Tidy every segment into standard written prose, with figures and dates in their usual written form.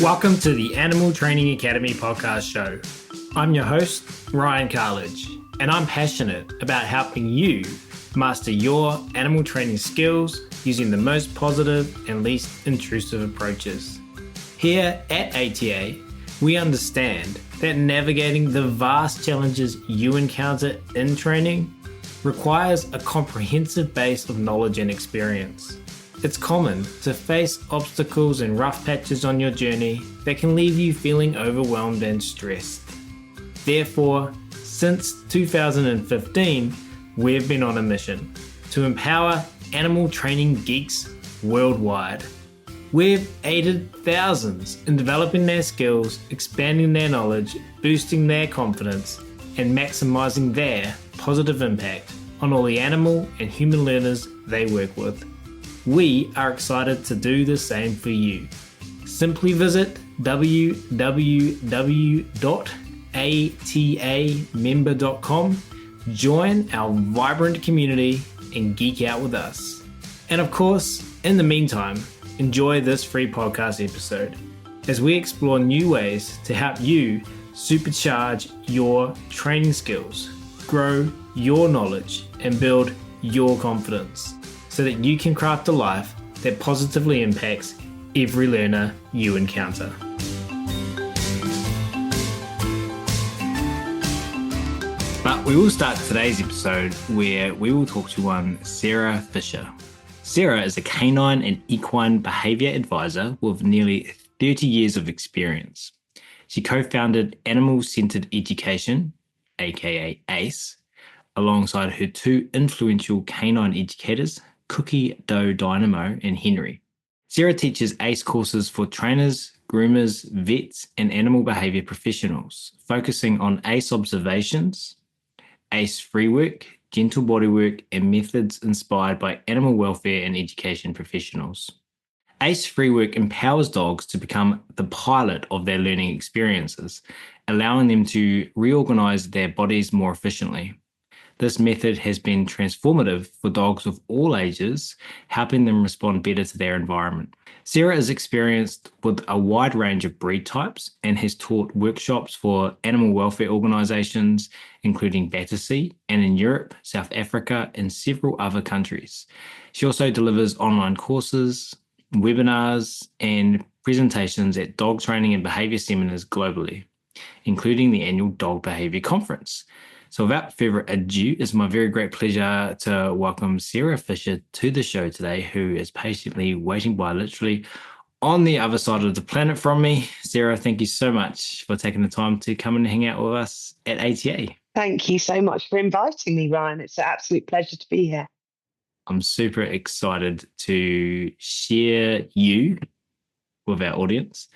Welcome to the Animal Training Academy podcast show. I'm your host, Ryan Carledge, and I'm passionate about helping you master your animal training skills using the most positive and least intrusive approaches. Here at ATA, we understand that navigating the vast challenges you encounter in training requires a comprehensive base of knowledge and experience. It's common to face obstacles and rough patches on your journey that can leave you feeling overwhelmed and stressed. Therefore, since 2015, we've been on a mission to empower animal training geeks worldwide. We've aided thousands in developing their skills, expanding their knowledge, boosting their confidence, and maximizing their positive impact on all the animal and human learners they work with. We are excited to do the same for you. Simply visit www.atamember.com, join our vibrant community, and geek out with us. And of course, in the meantime, enjoy this free podcast episode as we explore new ways to help you supercharge your training skills, grow your knowledge, and build your confidence, so that you can craft a life that positively impacts every learner you encounter. But we will start today's episode where we will talk to one Sarah Fisher. Sarah is a canine and equine behaviour advisor with nearly 30 years of experience. She co-founded Animal Centered Education, aka ACE, alongside her two influential canine educators, Cookie Dough Dynamo and Henry. Sarah teaches ACE courses for trainers, groomers, vets, and animal behaviour professionals, focusing on ACE observations, ACE free work, gentle bodywork, and methods inspired by animal welfare and education professionals. ACE free work empowers dogs to become the pilot of their learning experiences, allowing them to reorganise their bodies more efficiently. This method has been transformative for dogs of all ages, helping them respond better to their environment. Sarah is experienced with a wide range of breed types and has taught workshops for animal welfare organisations, including Battersea, and in Europe, South Africa, and several other countries. She also delivers online courses, webinars, and presentations at dog training and behaviour seminars globally, including the annual Dog Behaviour Conference. So without further ado, it's my very great pleasure to welcome Sarah Fisher to the show today, who is patiently waiting by literally on the other side of the planet from me. Sarah, thank you so much for taking the time to come and hang out with us at ATA. Thank you so much for inviting me, Ryan. It's an absolute pleasure to be here. I'm super excited to share you with our audience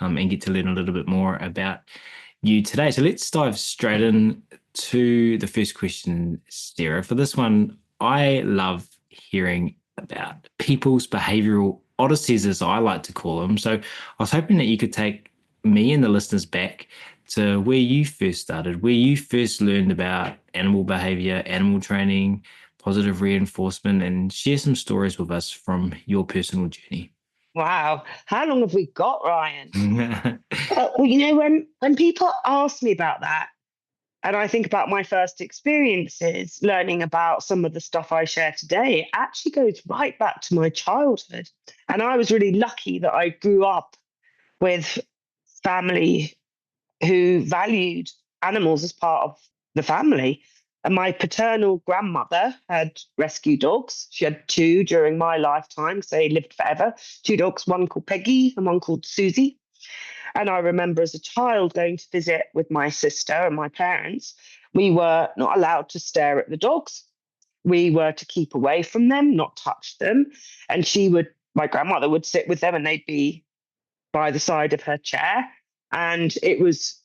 and get to learn a little bit more about you today. So let's dive straight in to the first question, Sarah. For this one, I love hearing about people's behavioural odysseys, as I like to call them. So I was hoping that you could take me and the listeners back to where you first started, where you first learned about animal behaviour, animal training, positive reinforcement, and share some stories with us from your personal journey. Wow. How long have we got, Ryan? Well, when people ask me about that, and I think about my first experiences learning about some of the stuff I share today, it actually goes right back to my childhood. And I was really lucky that I grew up with family who valued animals as part of the family. And my paternal grandmother had rescue dogs. She had two during my lifetime, so they lived forever. Two dogs, one called Peggy and one called Susie. And I remember as a child going to visit with my sister and my parents. We were not allowed to stare at the dogs. We were to keep away from them, not touch them. And my grandmother would sit with them and they'd be by the side of her chair. And it was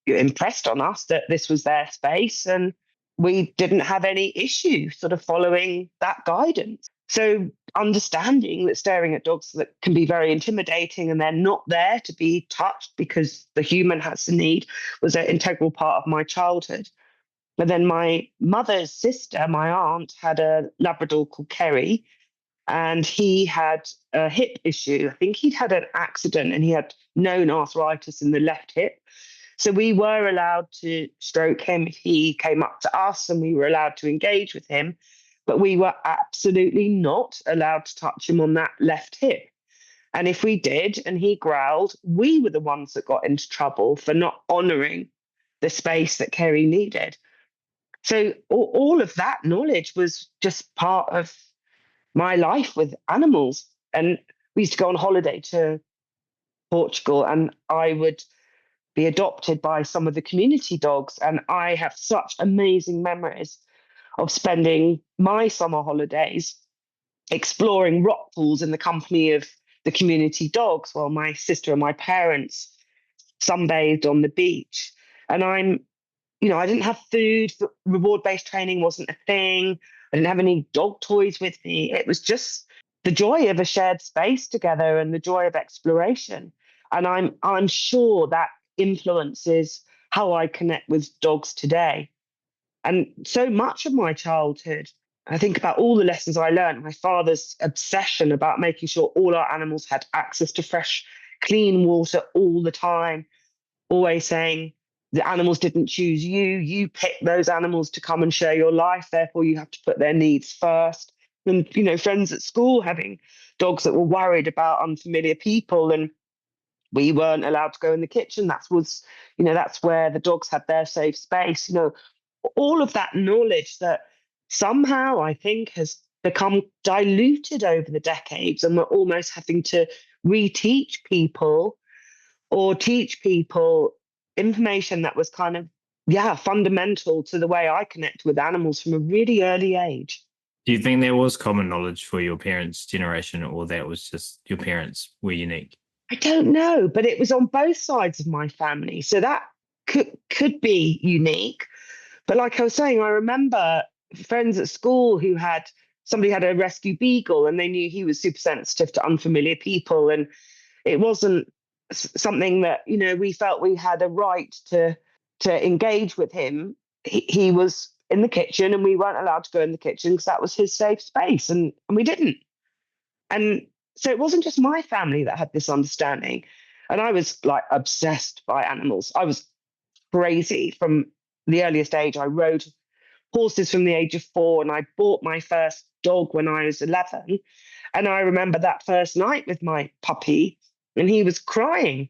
impressed on us that this was their space. And we didn't have any issue sort of following that guidance. So understanding that staring at dogs that can be very intimidating and they're not there to be touched because the human has the need was an integral part of my childhood. But then my mother's sister, my aunt, had a Labrador called Kerry, and he had a hip issue. I think he'd had an accident and he had known arthritis in the left hip. So we were allowed to stroke him if he came up to us, and we were allowed to engage with him, but we were absolutely not allowed to touch him on that left hip. And if we did and he growled, we were the ones that got into trouble for not honouring the space that Kerry needed. So all of that knowledge was just part of my life with animals. And we used to go on holiday to Portugal, and I would be adopted by some of the community dogs. And I have such amazing memories of spending my summer holidays exploring rock pools in the company of the community dogs while my sister and my parents sunbathed on the beach. And I didn't have food. Reward-based training wasn't a thing. I didn't have any dog toys with me. It was just the joy of a shared space together and the joy of exploration. And I'm sure that influences how I connect with dogs today. And so much of my childhood, I think about all the lessons I learned, my father's obsession about making sure all our animals had access to fresh, clean water all the time, always saying, the animals didn't choose you. You picked those animals to come and share your life. Therefore, you have to put their needs first. And, friends at school having dogs that were worried about unfamiliar people, and we weren't allowed to go in the kitchen. That's where the dogs had their safe space. All of that knowledge that somehow I think has become diluted over the decades, and we're almost having to reteach people or teach people information that was kind of, fundamental to the way I connect with animals from a really early age. Do you think there was common knowledge for your parents' generation, or that was just your parents were unique? I don't know, but it was on both sides of my family. So that could be unique. But like I was saying, I remember friends at school who somebody had a rescue beagle and they knew he was super sensitive to unfamiliar people. And it wasn't something that, we felt we had a right to engage with him. He was in the kitchen and we weren't allowed to go in the kitchen because that was his safe space, and we didn't. And so it wasn't just my family that had this understanding. And I was like obsessed by animals. I was crazy from the earliest age. I rode horses from the age of 4, and I bought my first dog when I was 11. And I remember that first night with my puppy, and he was crying.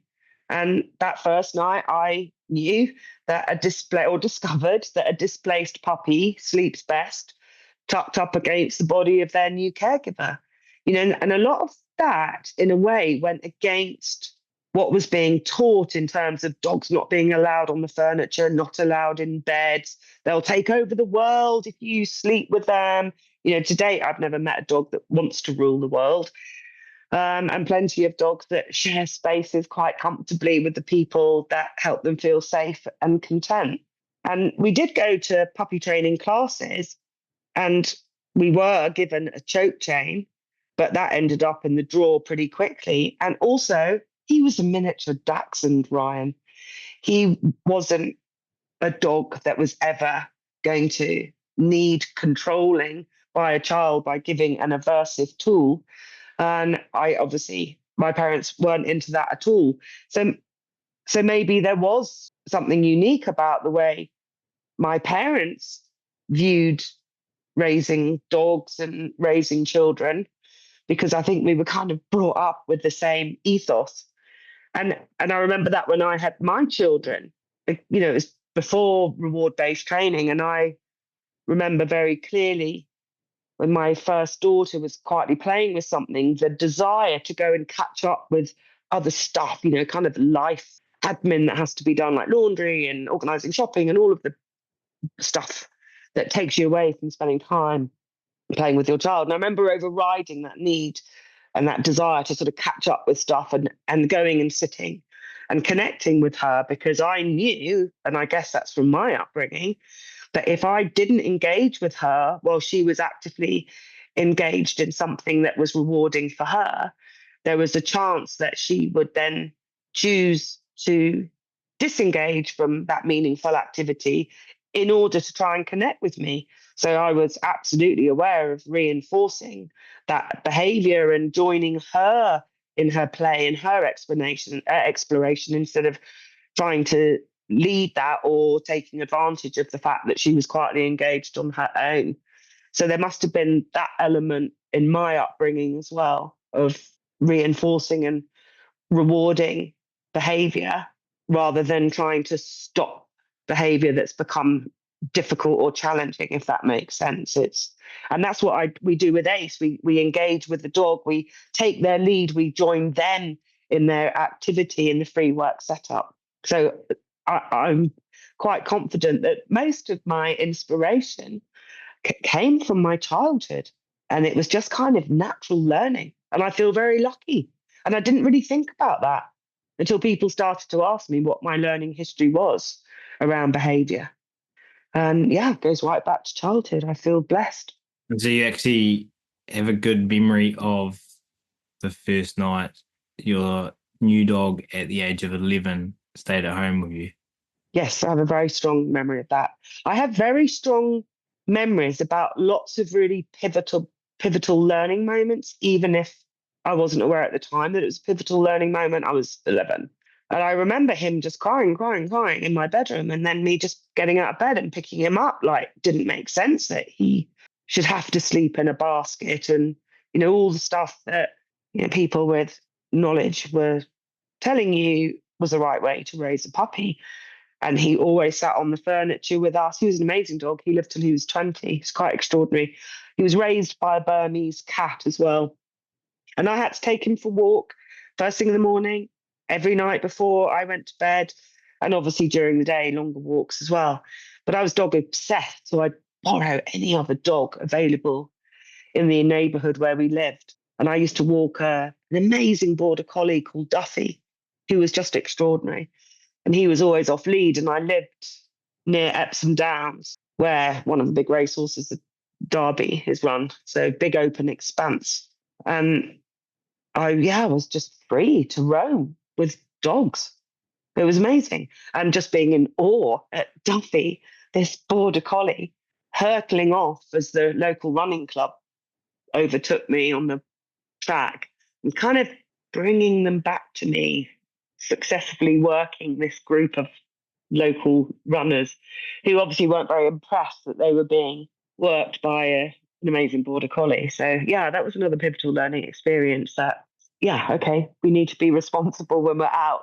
And that first night, I knew that discovered that a displaced puppy sleeps best tucked up against the body of their new caregiver. And a lot of that, in a way, went against what was being taught in terms of dogs not being allowed on the furniture, not allowed in beds. They'll take over the world if you sleep with them. To date, I've never met a dog that wants to rule the world. And plenty of dogs that share spaces quite comfortably with the people that help them feel safe and content. And we did go to puppy training classes, and we were given a choke chain, but that ended up in the drawer pretty quickly. And also, he was a miniature dachshund, Ryan. He wasn't a dog that was ever going to need controlling by a child by giving an aversive tool. And my parents weren't into that at all. So maybe there was something unique about the way my parents viewed raising dogs and raising children, because I think we were kind of brought up with the same ethos. And I remember that when I had my children, it was before reward-based training. And I remember very clearly when my first daughter was quietly playing with something, the desire to go and catch up with other stuff, kind of life admin that has to be done, like laundry and organizing shopping and all of the stuff that takes you away from spending time playing with your child. And I remember overriding that need and that desire to sort of catch up with stuff and going and sitting and connecting with her, because I knew, and I guess that's from my upbringing, that if I didn't engage with her while she was actively engaged in something that was rewarding for her, there was a chance that she would then choose to disengage from that meaningful activity in order to try and connect with me. So I was absolutely aware of reinforcing that behavior and joining her in her play and her exploration instead of trying to lead that or taking advantage of the fact that she was quietly engaged on her own. So there must have been that element in my upbringing as well of reinforcing and rewarding behavior rather than trying to stop behavior that's become difficult or challenging, if that makes sense. And that's what we do with Ace. We engage with the dog, we take their lead, we join them in their activity in the free work setup. So I'm quite confident that most of my inspiration came from my childhood, and it was just kind of natural learning. And I feel very lucky. And I didn't really think about that until people started to ask me what my learning history was around behavior. And yeah, it goes right back to childhood. I feel blessed. And so you actually have a good memory of the first night your new dog at the age of 11 stayed at home with you. Yes, I have a very strong memory of that. I have very strong memories about lots of really pivotal learning moments, even if I wasn't aware at the time that it was a pivotal learning moment. I was 11. And I remember him just crying in my bedroom, and then me just getting out of bed and picking him up. Like, didn't make sense that he should have to sleep in a basket, and all the stuff that people with knowledge were telling you was the right way to raise a puppy. And he always sat on the furniture with us. He was an amazing dog. He lived till he was 20. He's quite extraordinary. He was raised by a Burmese cat as well. And I had to take him for a walk first thing in the morning, every night before I went to bed, and obviously during the day, longer walks as well. But I was dog obsessed, so I'd borrow any other dog available in the neighborhood where we lived. And I used to walk an amazing border collie called Duffy, who was just extraordinary. And he was always off lead. And I lived near Epsom Downs, where one of the big racehorses, the Derby, is run. So big open expanse. And I was just free to roam with dogs. It was amazing. And just being in awe at Duffy, this border collie, hurtling off as the local running club overtook me on the track, and kind of bringing them back to me, successfully working this group of local runners who obviously weren't very impressed that they were being worked by an amazing border collie. So yeah, that was another pivotal learning experience that, yeah, okay, we need to be responsible when we're out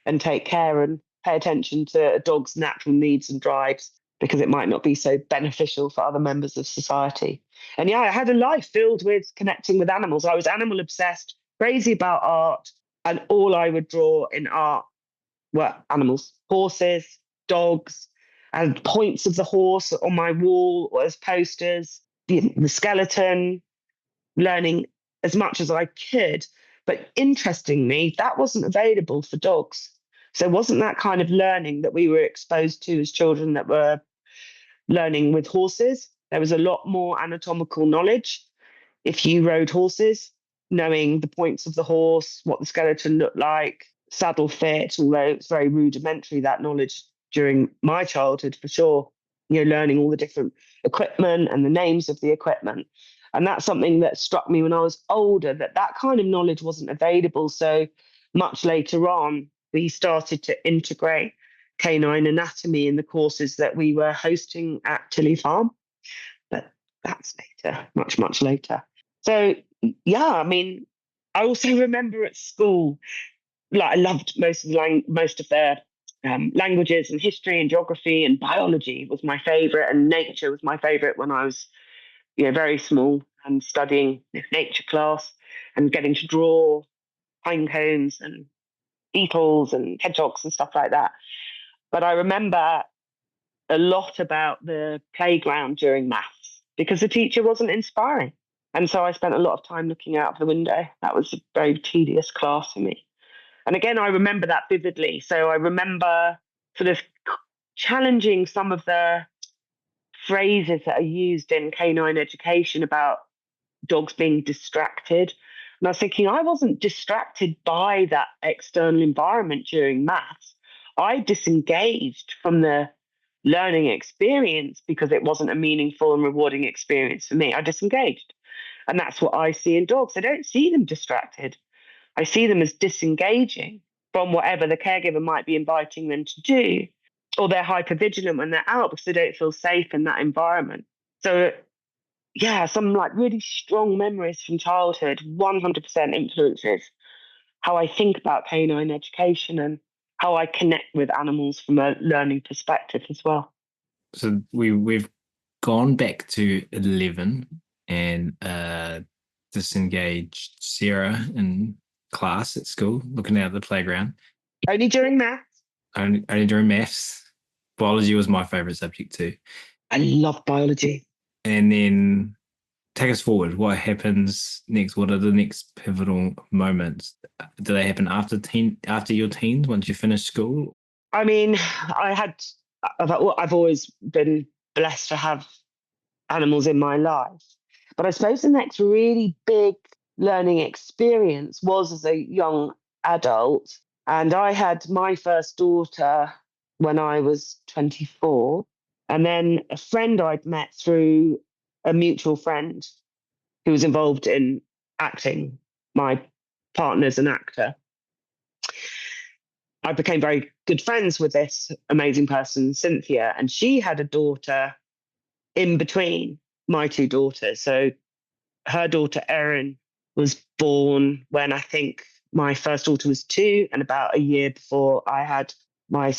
and take care and pay attention to a dog's natural needs and drives, because it might not be so beneficial for other members of society. And yeah, I had a life filled with connecting with animals. I was animal obsessed, crazy about art, and all I would draw in art were animals, horses, dogs, and points of the horse on my wall or as posters, the skeleton, learning as much as I could. But interestingly, that wasn't available for dogs. So it wasn't that kind of learning that we were exposed to as children that were learning with horses. There was a lot more anatomical knowledge. If you rode horses, knowing the points of the horse, what the skeleton looked like, saddle fit, although it's very rudimentary, that knowledge during my childhood for sure, learning all the different equipment and the names of the equipment. And that's something that struck me when I was older, that kind of knowledge wasn't available. So much later on, we started to integrate canine anatomy in the courses that we were hosting at Tilly Farm. But that's later, much, much later. So, yeah, I mean, I also remember at school, like I loved most of their languages and history and geography, and biology was my favorite, and nature was my favorite when I was very small and studying nature class and getting to draw pine cones and beetles and hedgehogs and stuff like that. But I remember a lot about the playground during maths because the teacher wasn't inspiring. And so I spent a lot of time looking out of the window. That was a very tedious class for me. And again, I remember that vividly. So I remember sort of challenging some of the phrases that are used in canine education about dogs being distracted. And I was thinking, I wasn't distracted by that external environment during maths. I disengaged from the learning experience because it wasn't a meaningful and rewarding experience for me. I disengaged. And that's what I see in dogs. I don't see them distracted. I see them as disengaging from whatever the caregiver might be inviting them to do, or they're hypervigilant when they're out because they don't feel safe in that environment. So, yeah, some like really strong memories from childhood 100% influences how I think about canine education and how I connect with animals from a learning perspective as well. So we've gone back to 11 and disengaged Sarah in class at school, looking out at the playground. Only during maths. Only during maths. Biology was my favorite subject too. I love biology. And then take us forward. What happens next? What are the next pivotal moments? Do they happen after your teens, once you finish school? I mean, I've always been blessed to have animals in my life. But I suppose the next really big learning experience was as a young adult. And I had my first daughter when I was 24. And then a friend I'd met through a mutual friend who was involved in acting. My partner's an actor. I became very good friends with this amazing person, Cynthia, and she had a daughter in between my two daughters. So her daughter, Erin, was born when I think my first daughter was 2, and about a year before I had my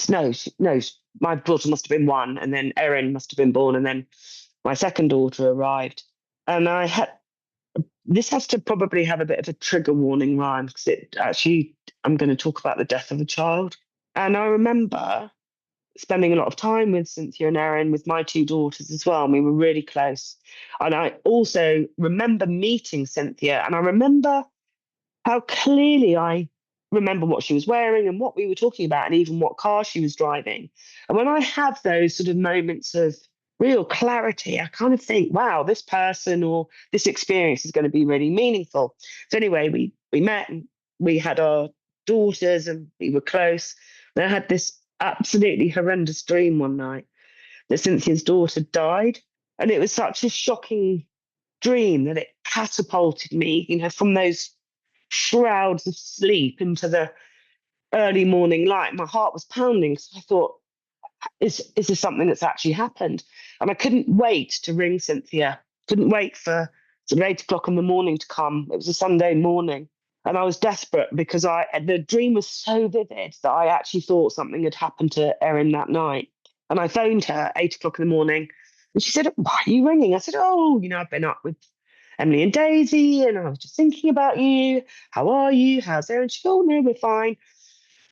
my daughter must have been 1, and then Erin must have been born, and then my second daughter arrived. And this has to probably have a bit of a trigger warning, Ryan, because I'm going to talk about the death of a child. And I remember spending a lot of time with Cynthia and Erin, with my two daughters as well, and we were really close. And I also remember meeting Cynthia, and I remember how clearly I remember what she was wearing and what we were talking about, and even what car she was driving. And when I have those sort of moments of real clarity, I kind of think, wow, this person or this experience is going to be really meaningful. So anyway, we met and we had our daughters and we were close. And I had this absolutely horrendous dream one night that Cynthia's daughter died. And it was such a shocking dream that it catapulted me, from those shrouds of sleep into the early morning light. My heart was pounding. So I thought, is this something that's actually happened? And I couldn't wait to ring Cynthia. Couldn't wait for sort of 8 o'clock in the morning to come. It was a Sunday morning. And I was desperate because the dream was so vivid that I actually thought something had happened to Erin that night. And I phoned her 8 o'clock in the morning, and she said, "Why are you ringing?" I said, "Oh, I've been up with Emily and Daisy, and I was just thinking about you. How are you? How's Erin?" She said, "Oh, no, we're fine."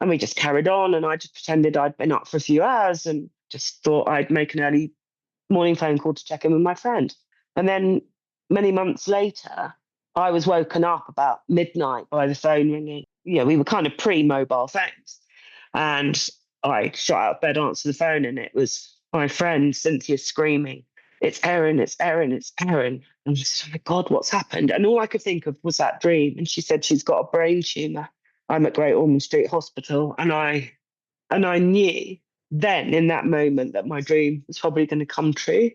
And we just carried on, and I just pretended I'd been up for a few hours and just thought I'd make an early morning phone call to check in with my friend. And then many months later, I was woken up about midnight by the phone ringing. We were kind of pre-mobile phones. And I shot out of bed, answered the phone, and it was my friend Cynthia screaming, "It's Erin, it's Erin, it's Erin." And I said, "Oh my God, what's happened?" And all I could think of was that dream. And she said she's got a brain tumour. I'm at Great Ormond Street Hospital. And I knew then in that moment that my dream was probably going to come true.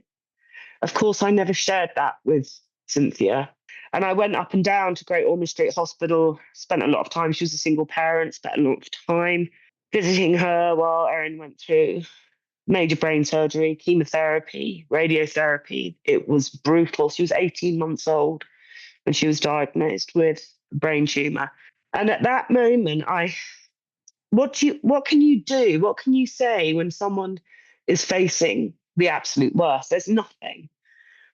Of course, I never shared that with Cynthia. And I went up and down to Great Ormond Street Hospital, spent a lot of time. She was a single parent, spent a lot of time visiting her while Erin went through major brain surgery, chemotherapy, radiotherapy. It was brutal. She was 18 months old when she was diagnosed with a brain tumor. And at that moment, what can you do? What can you say when someone is facing the absolute worst? There's nothing.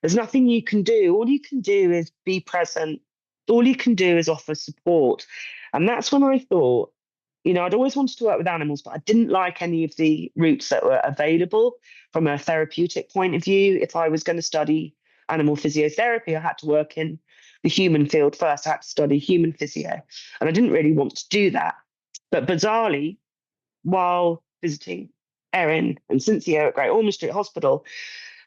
There's nothing you can do. All you can do is be present. All you can do is offer support. And that's when I thought, I'd always wanted to work with animals, but I didn't like any of the routes that were available from a therapeutic point of view. If I was going to study animal physiotherapy, I had to work in the human field first. I had to study human physio. And I didn't really want to do that. But bizarrely, while visiting Erin and Cynthia at Great Ormond Street Hospital,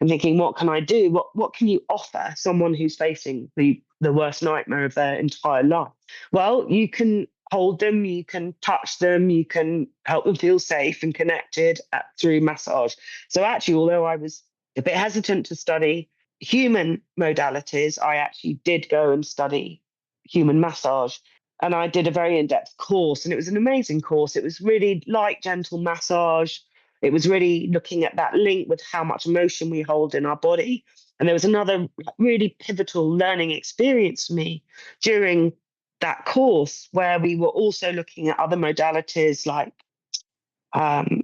I'm thinking, what can I do? What can you offer someone who's facing the worst nightmare of their entire life? Well, you can hold them, you can touch them, you can help them feel safe and connected through massage. So actually, although I was a bit hesitant to study human modalities, I actually did go and study human massage. And I did a very in-depth course, and it was an amazing course. It was really light, gentle massage. It was really looking at that link with how much emotion we hold in our body. And there was another really pivotal learning experience for me during that course where we were also looking at other modalities like um,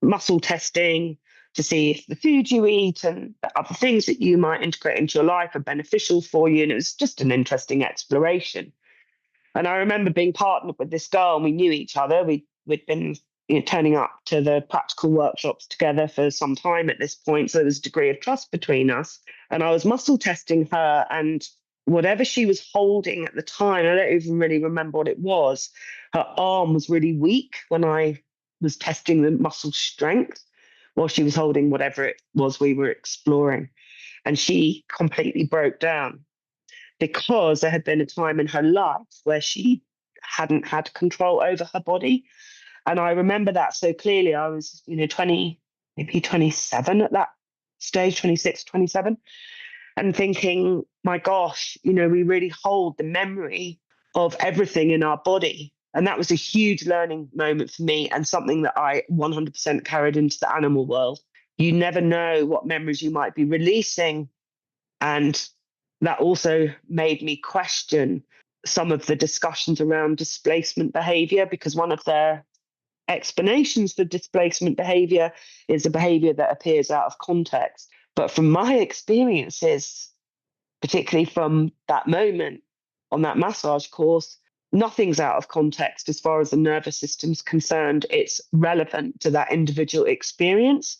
muscle testing to see if the food you eat and the other things that you might integrate into your life are beneficial for you. And it was just an interesting exploration. And I remember being partnered with this girl, and we knew each other. We'd been turning up to the practical workshops together for some time at this point. So there was a degree of trust between us. And I was muscle testing her, and whatever she was holding at the time, I don't even really remember what it was. Her arm was really weak when I was testing the muscle strength while she was holding whatever it was we were exploring. And she completely broke down because there had been a time in her life where she hadn't had control over her body. And I remember that so clearly. I was, 20, maybe 27 at that stage, 26, 27, and thinking, my gosh, we really hold the memory of everything in our body. And that was a huge learning moment for me, and something that I 100% carried into the animal world. You never know what memories you might be releasing. And that also made me question some of the discussions around displacement behavior, because one of their explanations for displacement behavior is a behavior that appears out of context. But from my experiences, particularly from that moment on that massage course, nothing's out of context as far as the nervous system's concerned. It's relevant to that individual experience.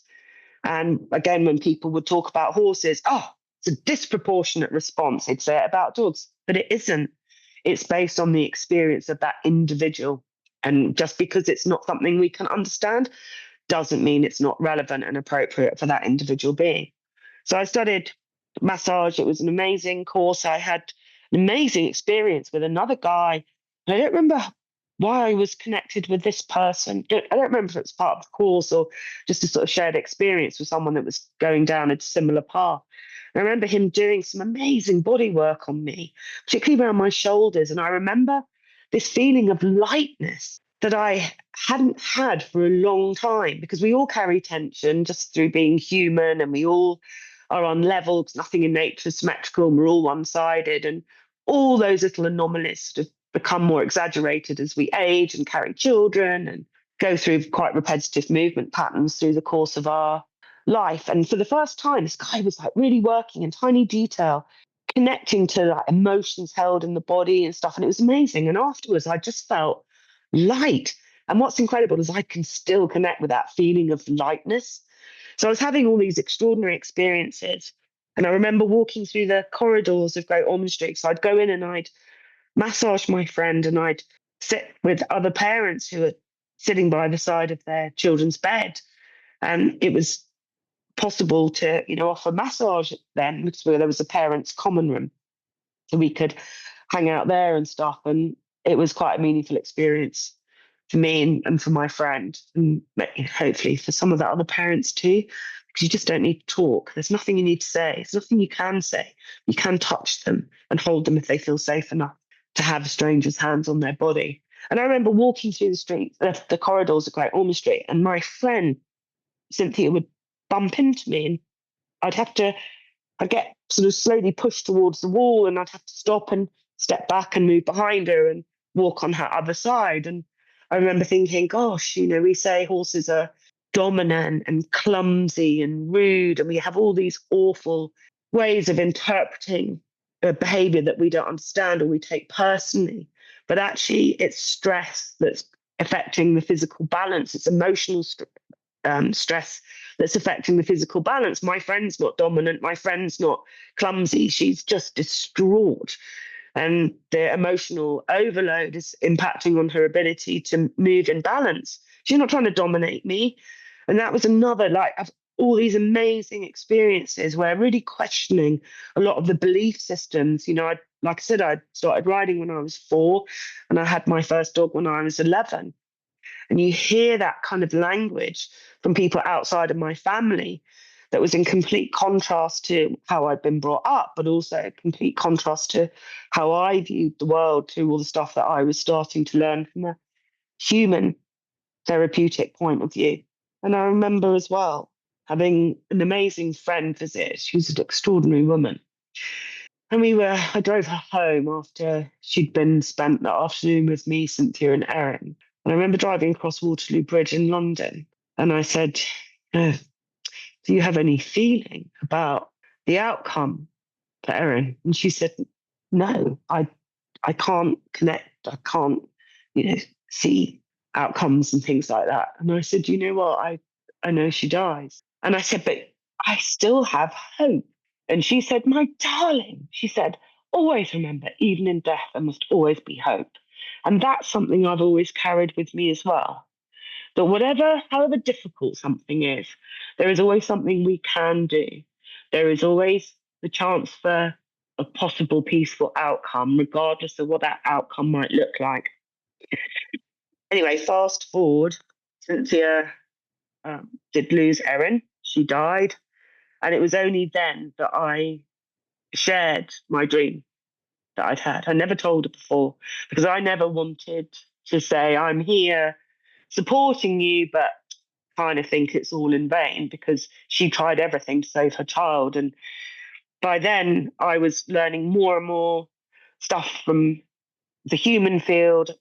And again, when people would talk about horses, it's a disproportionate response. They'd say it about dogs, but it isn't. It's based on the experience of that individual. And just because it's not something we can understand doesn't mean it's not relevant and appropriate for that individual being. So I studied massage. It was an amazing course. I had an amazing experience with another guy. I don't remember why I was connected with this person. I don't remember if it was part of the course or just a sort of shared experience with someone that was going down a similar path. I remember him doing some amazing body work on me, particularly around my shoulders. And I remember this feeling of lightness that I hadn't had for a long time, because we all carry tension just through being human, and we all are on level because nothing in nature is symmetrical, and we're all one-sided. And all those little anomalies sort of become more exaggerated as we age and carry children and go through quite repetitive movement patterns through the course of our life. And for the first time, this guy was like really working in tiny detail, connecting to like emotions held in the body and stuff. And it was amazing. And afterwards, I just felt light. And what's incredible is I can still connect with that feeling of lightness. So I was having all these extraordinary experiences. And I remember walking through the corridors of Great Ormond Street. So I'd go in and I'd massage my friend, and I'd sit with other parents who were sitting by the side of their children's bed. And it was possible to, offer massage then, because there was a parents' common room. So we could hang out there and stuff. And it was quite a meaningful experience for me and for my friend, and hopefully for some of the other parents too, because you just don't need to talk. There's nothing you need to say. There's nothing you can say. You can touch them and hold them if they feel safe enough to have strangers' hands on their body. And I remember walking through the street, the corridors of Great Ormond Street, and my friend Cynthia would bump into me, and I'd get sort of slowly pushed towards the wall, and I'd have to stop and step back and move behind her and walk on her other side. And I remember thinking, gosh, we say horses are dominant and clumsy and rude, and we have all these awful ways of interpreting a behavior that we don't understand or we take personally. But actually, it's stress that's affecting the physical balance. It's emotional stress that's affecting the physical balance. My friend's not dominant. My friend's not clumsy. She's just distraught. And the emotional overload is impacting on her ability to move in balance. She's not trying to dominate me. And that was another, of all these amazing experiences where really questioning a lot of the belief systems. I'd like I said, I started riding when I was 4, and I had my first dog when I was 11. And you hear that kind of language from people outside of my family that was in complete contrast to how I'd been brought up, but also complete contrast to how I viewed the world, to all the stuff that I was starting to learn from a human therapeutic point of view. And I remember as well having an amazing friend visit. She was an extraordinary woman. And I drove her home after she'd been spent that afternoon with me, Cynthia, and Erin. And I remember driving across Waterloo Bridge in London. And I said, do you have any feeling about the outcome for Erin? And she said, no, I can't connect. I can't, see outcomes and things like that. And I said, you know what? I know she dies. And I said, but I still have hope. And she said, my darling, she said, always remember, even in death, there must always be hope. And that's something I've always carried with me as well. That however difficult something is, there is always something we can do. There is always the chance for a possible peaceful outcome, regardless of what that outcome might look like. Anyway, fast forward, Cynthia did lose Erin. She died. And it was only then that I shared my dream that I'd had. I never told her before because I never wanted to say, I'm here supporting you, but kind of think it's all in vain because she tried everything to save her child. And by then, I was learning more and more stuff from the human field.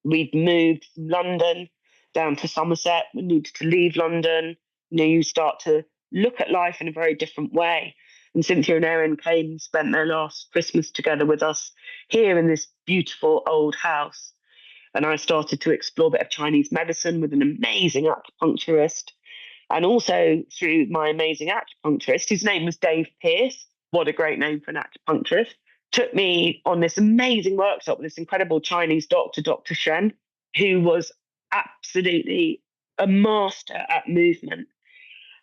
We'd moved from London down to Somerset. We needed to leave London. You start to look at life in a very different way. And Cynthia and Erin came and spent their last Christmas together with us here in this beautiful old house. And I started to explore a bit of Chinese medicine with an amazing acupuncturist. And also through my amazing acupuncturist, his name was Dave Pearce. What a great name for an acupuncturist. Took me on this amazing workshop with this incredible Chinese doctor, Dr. Shen, who was absolutely a master at movement.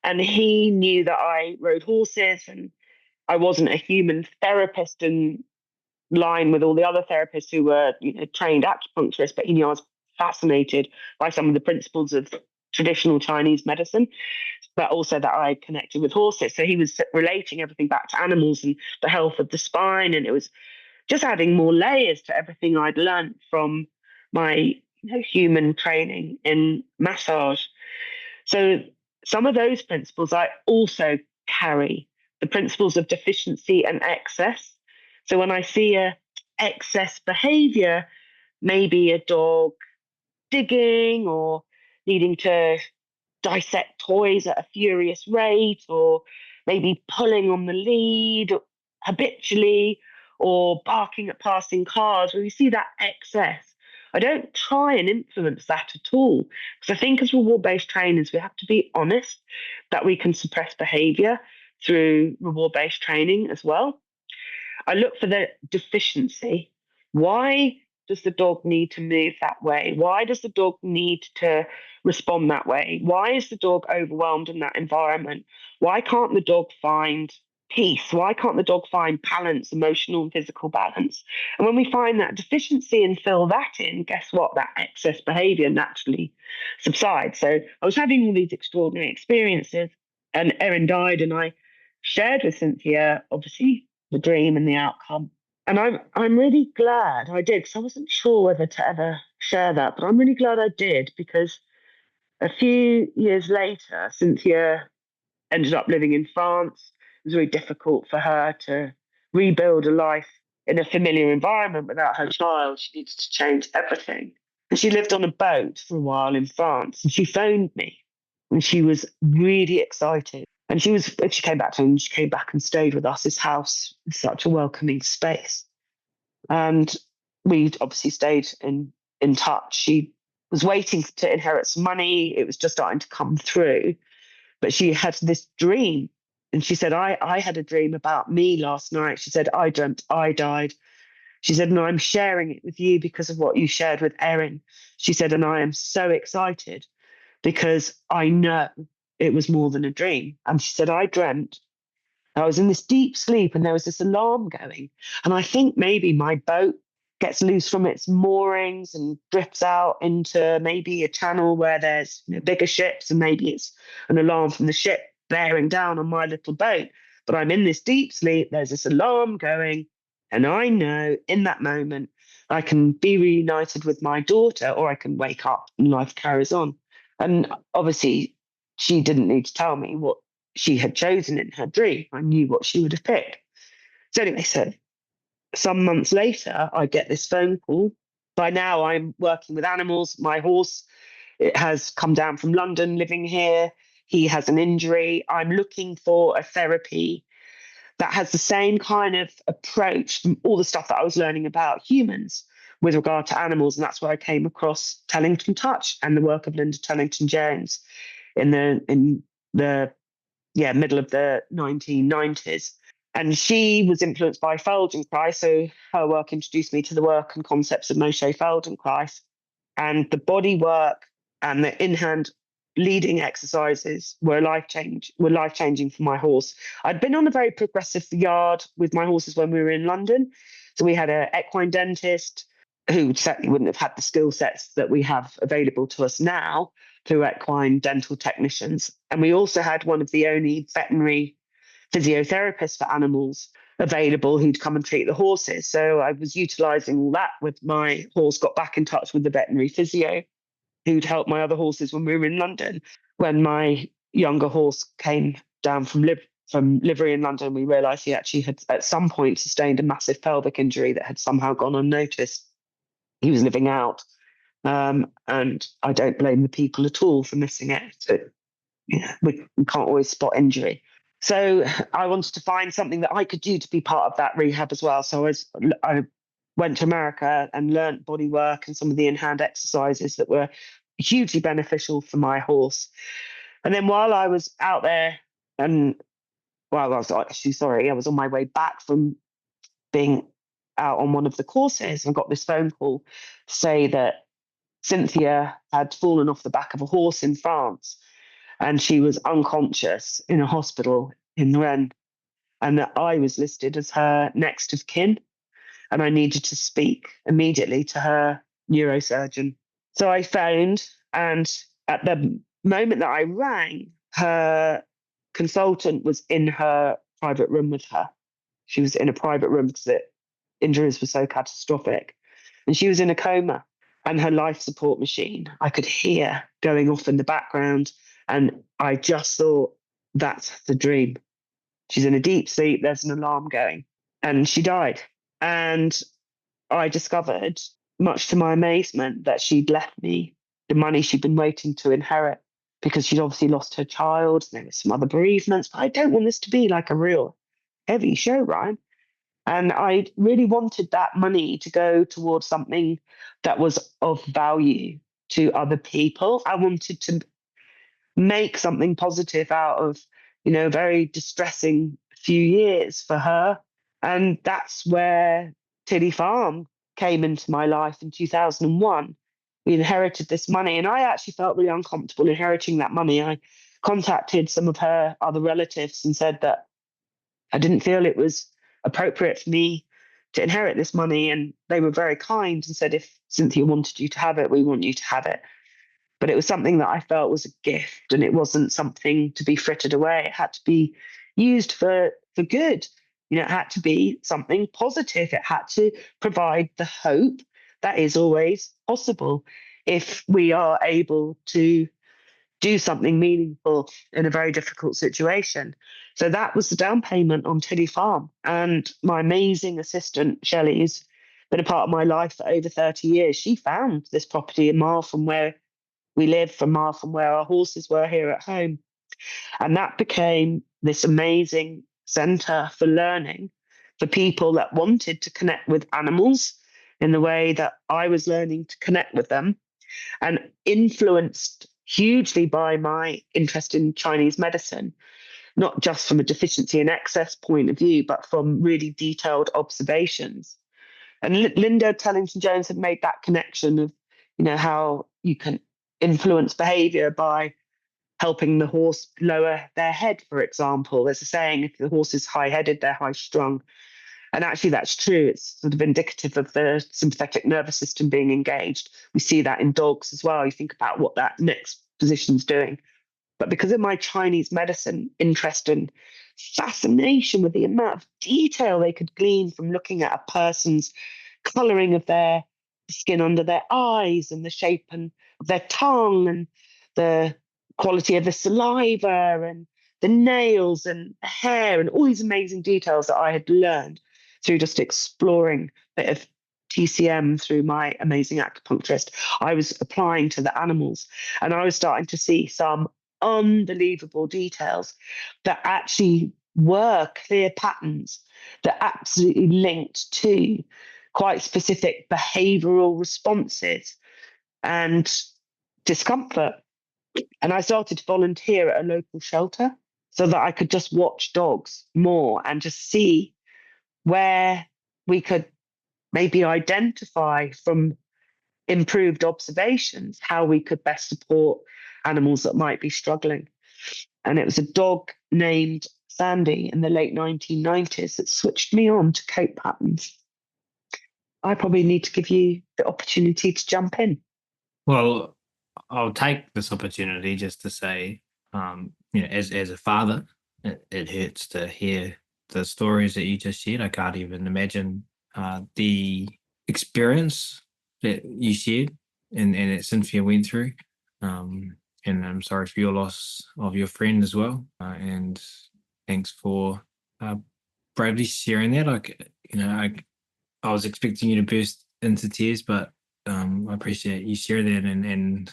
And he knew that I rode horses and I wasn't a human therapist in line with all the other therapists who were trained acupuncturists, but he knew I was fascinated by some of the principles of traditional Chinese medicine, but also that I connected with horses. So he was relating everything back to animals and the health of the spine. And it was just adding more layers to everything I'd learned from my human training in massage. So some of those principles I also carry, the principles of deficiency and excess. So when I see a excess behavior, maybe a dog digging or needing to dissect toys at a furious rate, or maybe pulling on the lead habitually, or barking at passing cars, when we see that excess, I don't try and influence that at all. Because I think as reward-based trainers, we have to be honest that we can suppress behavior through reward-based training as well. I look for the deficiency. Why does the dog need to move that way? Why does the dog need to respond that way? Why is the dog overwhelmed in that environment? Why can't the dog find peace? Why can't the dog find balance, emotional and physical balance? And when we find that deficiency and fill that in, guess what? That excess behavior naturally subsides. So I was having all these extraordinary experiences, and Erin died, and I shared with Cynthia, obviously, the dream and the outcome. And I'm really glad I did, because I wasn't sure whether to ever share that, but I'm really glad I did, because a few years later, Cynthia ended up living in France. It was very difficult for her to rebuild a life in a familiar environment without her child. She needed to change everything. And she lived on a boat for a while in France, and she phoned me, and she was really excited. And she came back to him, she came back and stayed with us. His house is such a welcoming space. And we obviously stayed in touch. She was waiting to inherit some money. It was just starting to come through. But she had this dream. And she said, I had a dream about me last night. She said, I dreamt I died. She said, and I'm sharing it with you because of what you shared with Erin. She said, and I am so excited because I know it was more than a dream. And she said, I dreamt I was in this deep sleep and there was this alarm going. And I think maybe my boat gets loose from its moorings and drifts out into maybe a channel where there's bigger ships, and maybe it's an alarm from the ship bearing down on my little boat. But I'm in this deep sleep, there's this alarm going, and I know in that moment I can be reunited with my daughter, or I can wake up and life carries on. And obviously, she didn't need to tell me what she had chosen in her dream. I knew what she would have picked. So anyway, so some months later, I get this phone call. By now, I'm working with animals. My horse, it has come down from London, living here. He has an injury. I'm looking for a therapy that has the same kind of approach from all the stuff that I was learning about humans with regard to animals. And that's where I came across Tellington Touch and the work of Linda Tellington Jones in the middle of the 1990s. And she was influenced by Feldenkrais, so her work introduced me to the work and concepts of Moshe Feldenkrais. And the body work and the in-hand leading exercises were life-changing for my horse. I'd been on a very progressive yard with my horses when we were in London. So we had an equine dentist who certainly wouldn't have had the skill sets that we have available to us now through equine dental technicians. And we also had one of the only veterinary physiotherapists for animals available who'd come and treat the horses. So I was utilizing all that with my horse, got back in touch with the veterinary physio who'd helped my other horses when we were in London. When my younger horse came down from livery in London, we realized he actually had at some point sustained a massive pelvic injury that had somehow gone unnoticed. He was living out. And I don't blame the people at all for missing it. So, we can't always spot injury. So I wanted to find something that I could do to be part of that rehab as well. So I went to America and learned body work and some of the in-hand exercises that were hugely beneficial for my horse. And then while I was out there, and I was on my way back from being out on one of the courses, and got this phone call to say that Cynthia had fallen off the back of a horse in France and she was unconscious in a hospital in Rennes, and that I was listed as her next of kin, and I needed to speak immediately to her neurosurgeon. So I phoned, and at the moment that I rang, her consultant was in her private room with her. She was in a private room because the injuries were so catastrophic, and she was in a coma. And her life support machine, I could hear going off in the background. And I just thought, that's the dream. She's in a deep sleep, there's an alarm going. And she died. And I discovered, much to my amazement, that she'd left me the money she'd been waiting to inherit, because she'd obviously lost her child. There were some other bereavements, but I don't want this to be like a real heavy show, Ryan. And I really wanted that money to go towards something that was of value to other people. I wanted to make something positive out of, a very distressing few years for her. And that's where Tilly Farm came into my life in 2001. We inherited this money, and I actually felt really uncomfortable inheriting that money. I contacted some of her other relatives and said that I didn't feel it was appropriate for me to inherit this money. And they were very kind and said, if Cynthia wanted you to have it, we want you to have it. But it was something that I felt was a gift, and it wasn't something to be frittered away. It had to be used for good. It had to be something positive. It had to provide the hope that is always possible if we are able to do something meaningful in a very difficult situation. So that was the down payment on Tilly Farm. And my amazing assistant, Shelley, has been a part of my life for over 30 years. She found this property a mile from where we live, a mile from where our horses were here at home. And that became this amazing centre for learning for people that wanted to connect with animals in the way that I was learning to connect with them, and influenced hugely by my interest in Chinese medicine, not just from a deficiency and excess point of view, but from really detailed observations. And Linda Tellington Jones had made that connection of, how you can influence behavior by helping the horse lower their head, for example. There's a saying, if the horse is high-headed, they're high-strung. And actually, that's true. It's sort of indicative of the sympathetic nervous system being engaged. We see that in dogs as well. You think about what that next position's doing. But because of my Chinese medicine interest and fascination with the amount of detail they could glean from looking at a person's colouring of their skin under their eyes and the shape and of their tongue and the quality of the saliva and the nails and hair and all these amazing details that I had learned through just exploring a bit of TCM through my amazing acupuncturist, I was applying to the animals, and I was starting to see some unbelievable details that actually were clear patterns that absolutely linked to quite specific behavioral responses and discomfort. And I started to volunteer at a local shelter so that I could just watch dogs more and just see where we could maybe identify from improved observations how we could best support animals that might be struggling. And it was a dog named Sandy in the late 1990s that switched me on to coat patterns. I probably need to give you the opportunity to jump in. Well, I'll take this opportunity just to say, as a father, it hurts to hear the stories that you just shared. I can't even imagine the experience that you shared and that Cynthia went through. And I'm sorry for your loss of your friend as well. And thanks for bravely sharing that. I was expecting you to burst into tears, but I appreciate you sharing that and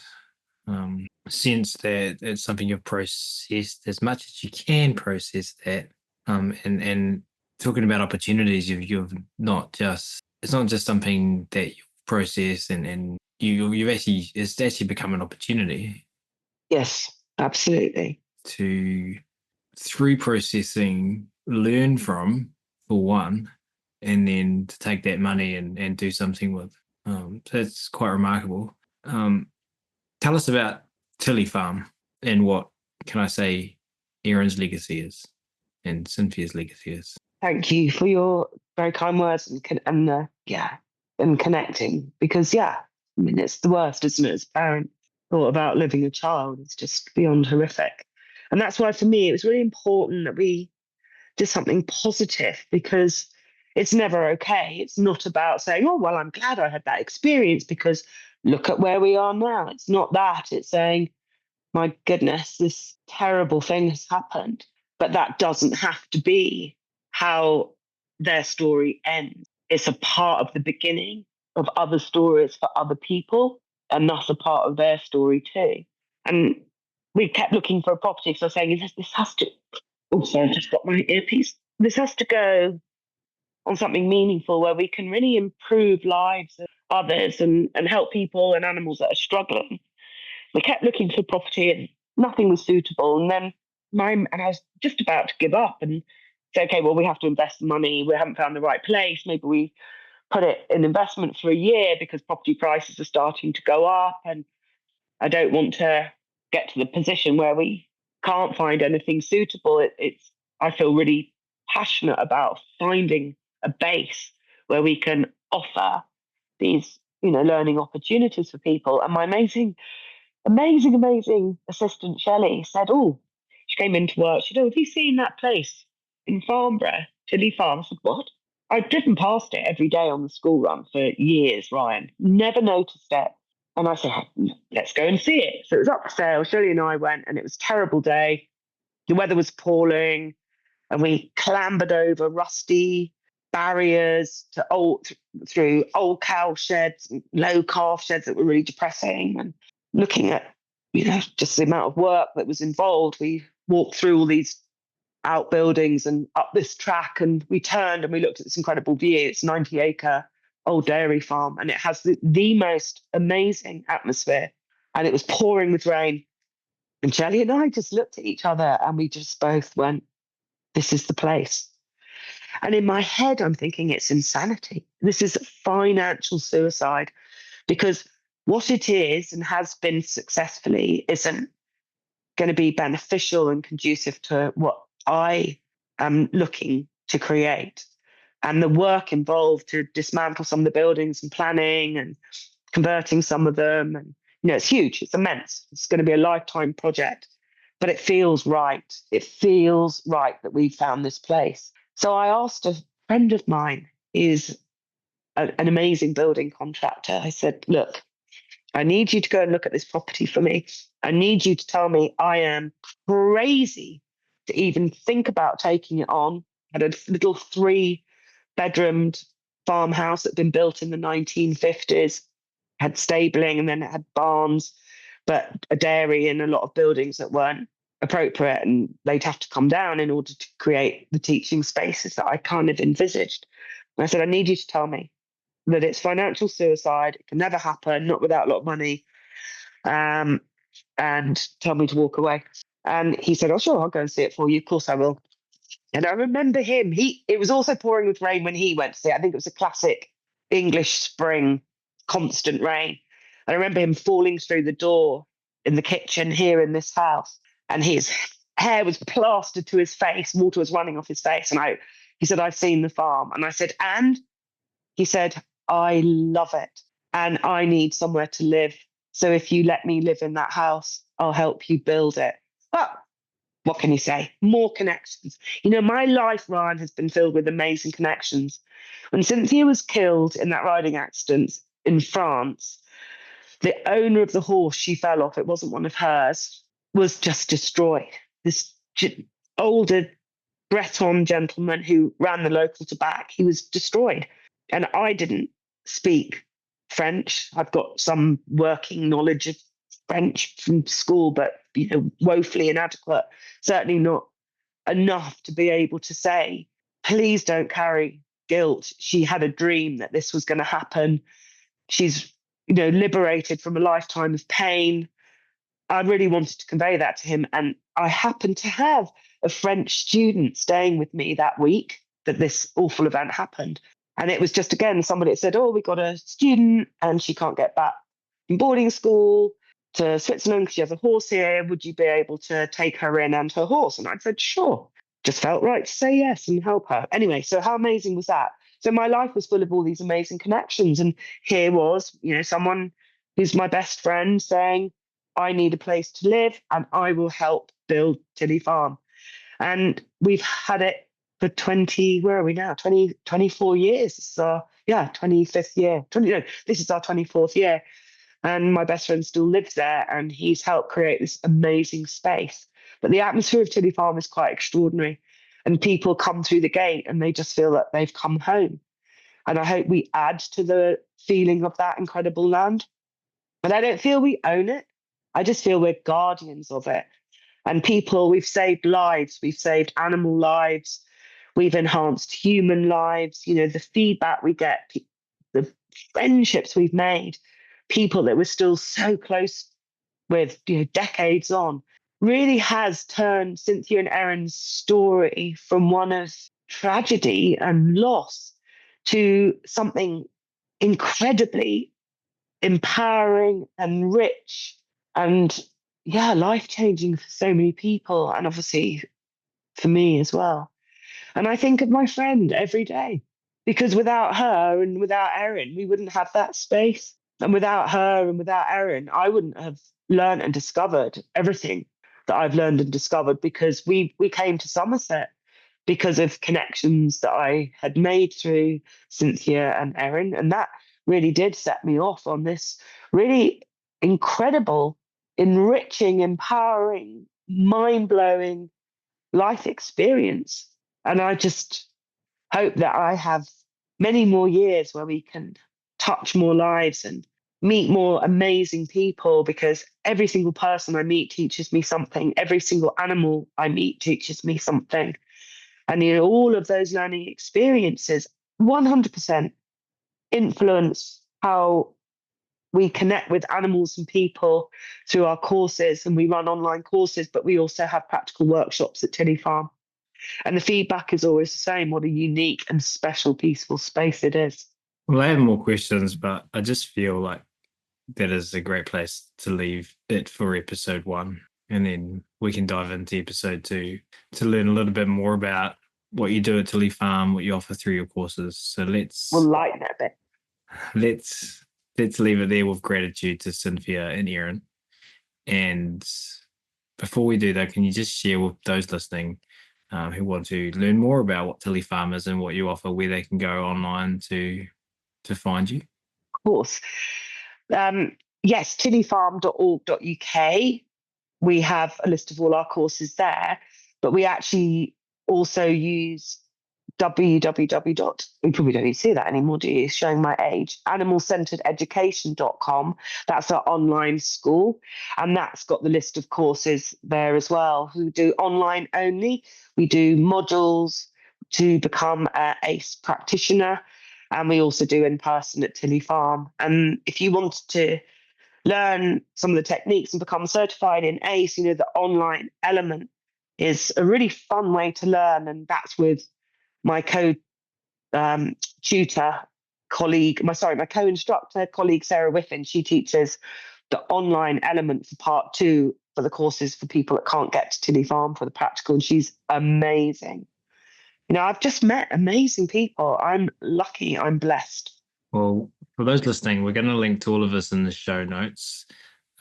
sense that it's something you've processed as much as you can process that. And talking about opportunities, you've not just, it's not just something that you've processed and you've actually, it's actually become an opportunity. Yes, absolutely. To, through processing, learn from, for one, and then to take that money and do something with. So it's quite remarkable. Tell us about Tilly Farm and what, can I say, Erin's legacy is and Cynthia's legacy is. Thank you for your very kind words and connecting, because I mean, it's the worst, isn't it? As a parent, thought about living a child is just beyond horrific. And that's why for me it was really important that we did something positive, because it's never okay. It's not about saying, oh, well, I'm glad I had that experience because look at where we are now. It's not that. It's saying, my goodness, this terrible thing has happened. But that doesn't have to be how their story ends. It's a part of the beginning of other stories for other people, and that's a part of their story too. And we kept looking for a property. So I was saying, this has to, oh, sorry, I just got my earpiece. This has to go on something meaningful where we can really improve lives of others and help people and animals that are struggling. We kept looking for property and nothing was suitable. And then I was just about to give up and say, okay, well, we have to invest the money. We haven't found the right place. Maybe we put it in investment for a year because property prices are starting to go up. And I don't want to get to the position where we can't find anything suitable. I feel really passionate about finding a base where we can offer these, learning opportunities for people. And my amazing assistant Shelley said, oh, she came into work. She said, oh, have you seen that place in Farnborough, Tilly Farm? I said, what? I've driven past it every day on the school run for years, Ryan. Never noticed it. And I said, let's go and see it. So it was up for sale. Shirley and I went, and it was a terrible day. The weather was appalling, and we clambered over rusty barriers through old cow sheds and low calf sheds that were really depressing. And looking at, just the amount of work that was involved, we walked through all these outbuildings and up this track, and we turned and we looked at this incredible view. It's a 90-acre old dairy farm, and it has the most amazing atmosphere. And it was pouring with rain. And Shelley and I just looked at each other and we just both went, this is the place. And in my head, I'm thinking it's insanity. This is financial suicide, because what it is and has been successfully isn't going to be beneficial and conducive to what I am looking to create. And the work involved to dismantle some of the buildings and planning and converting some of them. And, it's huge, it's immense. It's going to be a lifetime project, but it feels right. It feels right that we found this place. So I asked a friend of mine, is an amazing building contractor. I said, look, I need you to go and look at this property for me. I need you to tell me I am crazy to even think about taking it on. I had a little 3-bedroomed farmhouse that had been built in the 1950s, had stabling, and then it had barns, but a dairy and a lot of buildings that weren't appropriate, and they'd have to come down in order to create the teaching spaces that I kind of envisaged. And I said, I need you to tell me that it's financial suicide. It can never happen, not without a lot of money, and tell me to walk away. And he said, oh, sure, I'll go and see it for you. Of course I will. And I remember him. It was also pouring with rain when he went to see it. I think it was a classic English spring, constant rain. I remember him falling through the door in the kitchen here in this house, and his hair was plastered to his face. Water was running off his face. And he said, I've seen the farm. And I said, and? He said, I love it, and I need somewhere to live. So if you let me live in that house, I'll help you build it. But what can you say? More connections. My life, Ryan, has been filled with amazing connections. When Cynthia was killed in that riding accident in France, the owner of the horse she fell off, it wasn't one of hers, was just destroyed. This older Breton gentleman who ran the local tobacco, he was destroyed. And I didn't speak French. I've got some working knowledge of French from school, but woefully inadequate. Certainly not enough to be able to say, please don't carry guilt. She had a dream that this was going to happen. She's, liberated from a lifetime of pain. I really wanted to convey that to him. And I happened to have a French student staying with me that week that this awful event happened. And it was just, again, somebody that said, oh, we got a student and she can't get back from boarding school to Switzerland because she has a horse here. Would you be able to take her in and her horse? And I said, sure. Just felt right to say yes and help her. Anyway, so how amazing was that? So my life was full of all these amazing connections. And here was, someone who's my best friend saying, I need a place to live and I will help build Tilly Farm. And we've had it for 20, where are we now? 24 years. This is our 25th year. This is our 24th year. And my best friend still lives there and he's helped create this amazing space. But the atmosphere of Tilly Farm is quite extraordinary. And people come through the gate and they just feel that they've come home. And I hope we add to the feeling of that incredible land. But I don't feel we own it. I just feel we're guardians of it. And we've saved lives, we've saved animal lives, we've enhanced human lives. The feedback we get, the friendships we've made, people that we're still so close with, decades on, really has turned Cynthia and Erin's story from one of tragedy and loss to something incredibly empowering and rich and life-changing for so many people, and obviously for me as well. And I think of my friend every day, because without her and without Erin, we wouldn't have that space. And without her and without Erin, I wouldn't have learned and discovered everything that I've learned and discovered, because we came to Somerset because of connections that I had made through Cynthia and Erin. And that really did set me off on this really incredible, enriching, empowering, mind-blowing life experience. And I just hope that I have many more years where we can touch more lives and meet more amazing people, because every single person I meet teaches me something. Every single animal I meet teaches me something. And all of those learning experiences 100% influence how we connect with animals and people through our courses. And we run online courses, but we also have practical workshops at Tilly Farm. And the feedback is always the same. What a unique and special, peaceful space it is. Well, I have more questions, but I just feel like that is a great place to leave it for episode 1. and then we can dive into episode 2 to learn a little bit more about what you do at Tilly Farm, what you offer through your courses. So We'll lighten it a bit. let's leave it there with gratitude to Cynthia and Erin. And before we do that, can you just share with those listening who want to learn more about what Tilly Farm is and what you offer, where they can go online to find you? Of course. Yes, tillyfarm.org.uk. We have a list of all our courses there, but we actually also use we probably don't need to see that anymore, do you? Showing my age. animalcenterededucation.com. That's our online school. And that's got the list of courses there as well. We do online only. We do modules to become an ACE practitioner. And we also do in person at Tilly Farm. And if you want to learn some of the techniques and become certified in ACE, the online element is a really fun way to learn. And that's with my co-tutor colleague, my co-instructor colleague, Sarah Whiffin. She teaches the online element for part 2 for the courses for people that can't get to Tilly Farm for the practical. And she's amazing. I've just met amazing people. I'm lucky. I'm blessed. Well, for those listening, we're going to link to all of this in the show notes.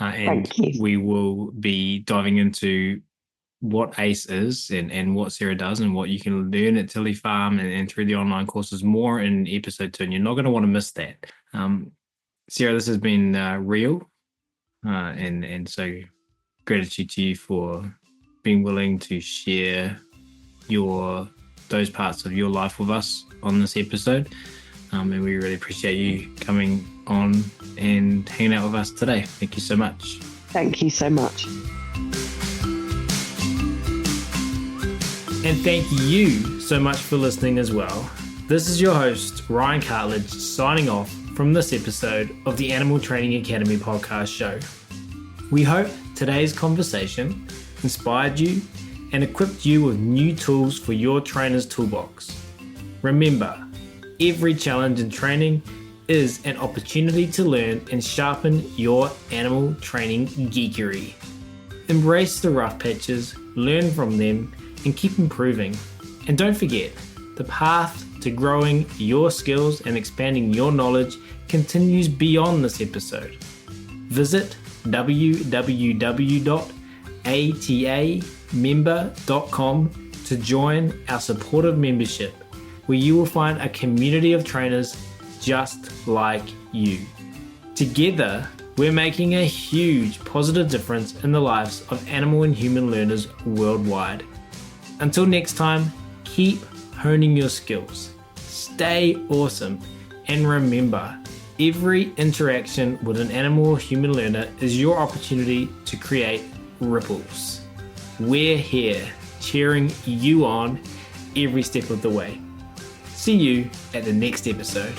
And we will be diving into what ACE is and what Sarah does and what you can learn at Tilly Farm and through the online courses more in episode 2. And you're not going to want to miss that. Sarah, this has been real. And so gratitude to you for being willing to share those parts of your life with us on this episode. And we really appreciate you coming on and hanging out with us today. Thank you so much. Thank you so much. And thank you so much for listening as well. This is your host, Ryan Cartledge, signing off from this episode of the Animal Training Academy podcast show. We hope today's conversation inspired you and equipped you with new tools for your trainer's toolbox. Remember, every challenge in training is an opportunity to learn and sharpen your animal training geekery. Embrace the rough patches, learn from them, and keep improving. And don't forget, the path to growing your skills and expanding your knowledge continues beyond this episode. Visit www.atamember.com to join our supportive membership, where you will find a community of trainers just like you. Together, we're making a huge positive difference in the lives of animal and human learners worldwide. Until next time, keep honing your skills, stay awesome, and remember, every interaction with an animal or human learner is your opportunity to create ripples. We're here cheering you on every step of the way. See you at the next episode.